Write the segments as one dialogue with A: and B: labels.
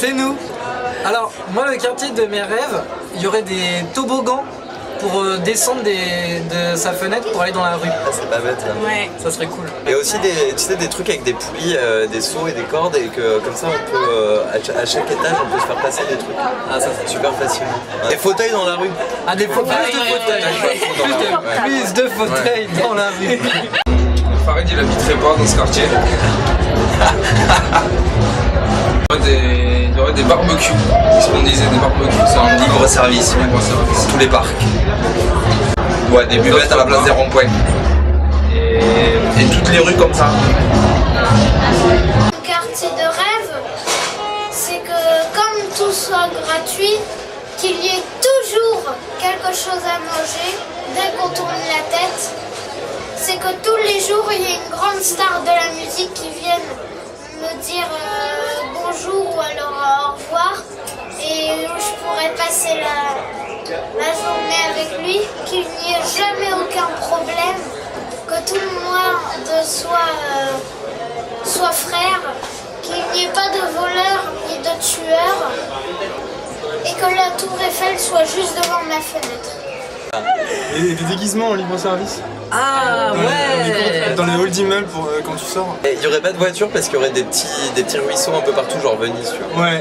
A: C'est nous. Alors, moi, le quartier de mes rêves, il y aurait des toboggans pour descendre de sa fenêtre pour aller dans la rue.
B: Ah, c'est pas bête ça.
C: Ouais.
A: Ça serait cool.
B: Et aussi des trucs avec des poulies, des seaux et des cordes et que comme ça on peut à chaque étage on peut se faire passer des trucs. Ah ça c'est super facile. Des fauteuils dans la rue.
A: Ah plus de fauteuils. Plus de fauteuils dans la rue.
D: Farid il habiterait pas dans ce quartier. Il y aurait des barbecues, ce qu'on disait, des barbecues, c'est un libre service dans tous les parcs. Ouais, des buvettes à la place des ronds-points. Et toutes les rues comme ça.
E: Mon quartier de rêve, c'est que comme tout soit gratuit, qu'il y ait toujours quelque chose à manger dès qu'on tourne la tête. C'est que tous les jours, il y a une grande star de la musique qui vienne me dire bonjour ou alors au revoir et où je pourrais passer la journée avec lui, qu'il n'y ait jamais aucun problème, que tout le monde soit frère, qu'il n'y ait pas de voleurs ni de tueurs et que la tour Eiffel soit juste devant ma fenêtre.
F: Et des déguisements en libre service.
A: Ah ouais.
F: Dans les halls d'immeubles pour quand tu sors.
B: Il y aurait pas de voiture parce qu'il y aurait des petits ruisseaux un peu partout, genre Venise, tu vois.
F: Ouais.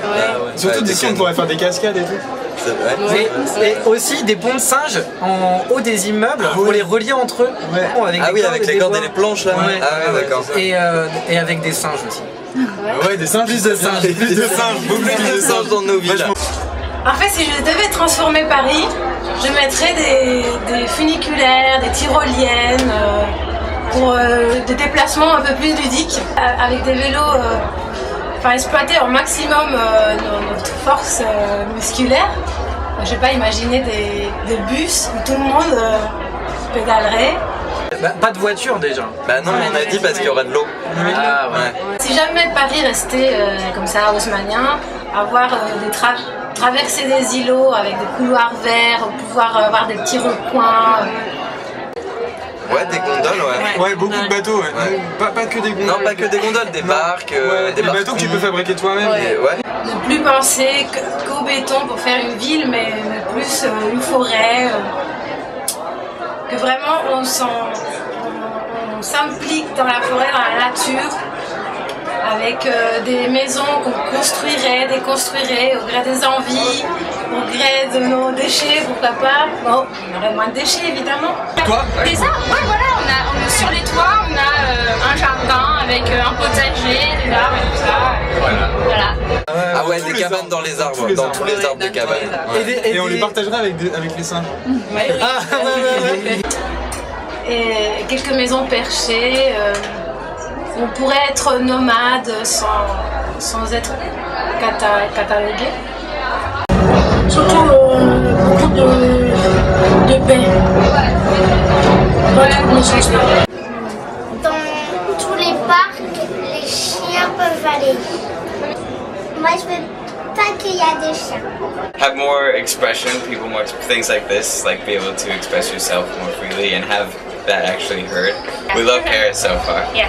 F: Surtout d'ici on pourrait faire des cascades et tout.
B: C'est
A: Et aussi des ponts de singes en haut des immeubles pour les relier entre eux.
B: Ouais. Avec les cordes et les planches là.
A: Ouais.
B: Ah ouais d'accord.
A: Et avec des singes aussi.
F: Ouais, des singes. Plus de singes.
B: Plus de singes dans nos villes.
C: En fait, si je devais transformer Paris, je mettrais des funiculaires, des tyroliennes pour des déplacements un peu plus ludiques, avec des vélos, exploiter au maximum notre force musculaire. Je sais pas, imaginer des bus où tout le monde pédalerait.
A: Pas de voiture déjà.
B: Bah non, on a dit parce qu'il y aura de l'eau.
A: Ah ouais.
C: Si jamais Paris restait comme ça, haussmannien, avoir traverser des îlots avec des couloirs verts, pouvoir avoir des petits recoins.
B: Ouais, des gondoles, ouais.
F: Ouais, beaucoup de bateaux, ouais. Pas que des gondoles.
B: Non, pas que des gondoles, des barques.
F: Des bateaux que tu peux fabriquer toi-même.
B: Ouais.
C: Ne plus penser qu'au béton pour faire une ville, mais plus une forêt. Que vraiment on s'implique dans la forêt, dans la nature. Avec des maisons qu'on construirait, déconstruirait au gré des envies, au gré de nos déchets, pourquoi pas. Bon, il y aurait moins de déchets évidemment.
F: Toi
G: Des arbres, ouais, voilà, on est sur les toits, on a un jardin avec un potager, des arbres et tout ça. Voilà.
B: Ah ouais, des cabanes dans les arbres, dans tous les arbres de cabanes.
F: Et on les partagerait avec les singes.
C: Et quelques maisons perchées. On pourrait être nomade sans être catalogué.
E: Surtout beaucoup de paix. Dans tous les parcs, les chiens peuvent aller. Moi, je veux pas qu'il y ait des chiens.
H: Have more expression, people more things like this, like be able to express yourself more freely and have that actually heard. We love Paris so far.
G: Yeah.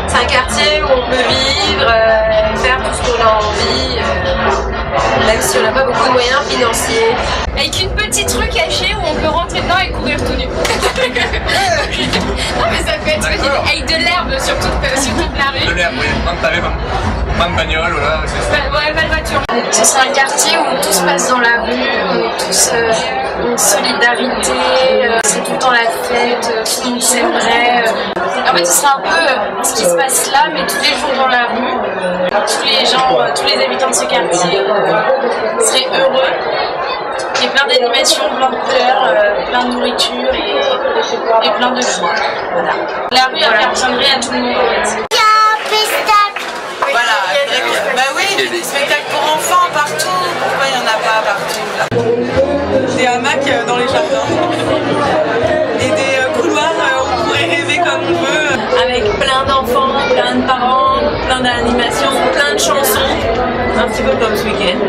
C: C'est un quartier où on peut vivre, faire tout ce qu'on a envie, même si on n'a pas beaucoup de moyens financiers.
G: Avec une petite rue cachée où on peut rentrer dedans et courir tout nu. Non mais ça peut être avec de l'herbe sur toute la rue.
D: De l'herbe, oui. Pas de bagnole, voilà.
G: Ouais, pas de voiture.
E: Ce sera un quartier où tout se passe dans la rue, on est tous une solidarité, c'est tout le temps la fête, tout le monde s'aimerait. En fait, ce sera un peu ce qui se passe là, mais tous les jours dans la rue. Tous les gens, tous les habitants de ce quartier seraient heureux. Il y a plein d'animations, plein de couleurs, plein de nourriture et plein de joie. Voilà. La rue appartiendrait à tout le monde en fait.
I: Voilà, bah oui, il y a des spectacles pour enfants partout, pourquoi il n'y en a pas partout là? Des hamacs dans les jardins et des couloirs où on pourrait rêver comme on veut.
C: Avec plein d'enfants, plein de parents, plein d'animations, plein de chansons, un petit peu comme ce week-end.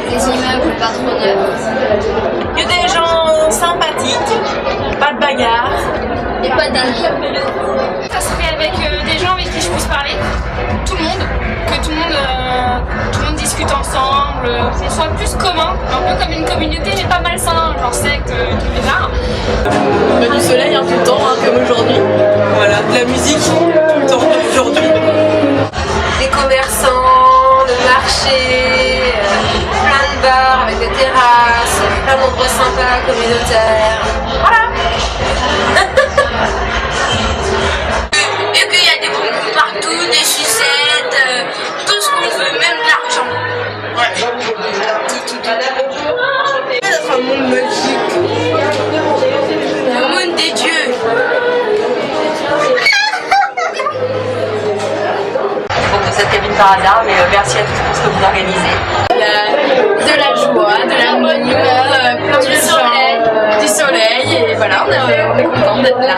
E: Les immeubles pas trop neufs.
C: Il y a des gens sympathiques, pas de bagarre.
E: Et pas des
G: Ça serait avec des gens avec qui je puisse parler, tout le monde, que tout le monde discute ensemble, qu'on soit plus commun, un peu comme une communauté mais pas malsain, genre secte, tout bizarre.
I: Du soleil tout le temps, comme aujourd'hui. Voilà, de la musique tout le temps, comme aujourd'hui.
C: Des commerçants, le marché, plein de bars avec des terrasses, plein d'endroits sympas, communautaires. Voilà. Et qu'il y a des bonbons partout, des sucettes, tout ce qu'on veut, même de l'argent.
I: D'être un monde magique.
C: Le monde des dieux.
J: Vous êtes cabine par hasard, mais merci à tous pour ce que vous organisez.
C: De la joie, de la bonne humeur, plein de soleil, du soleil, et voilà, on est content d'être là.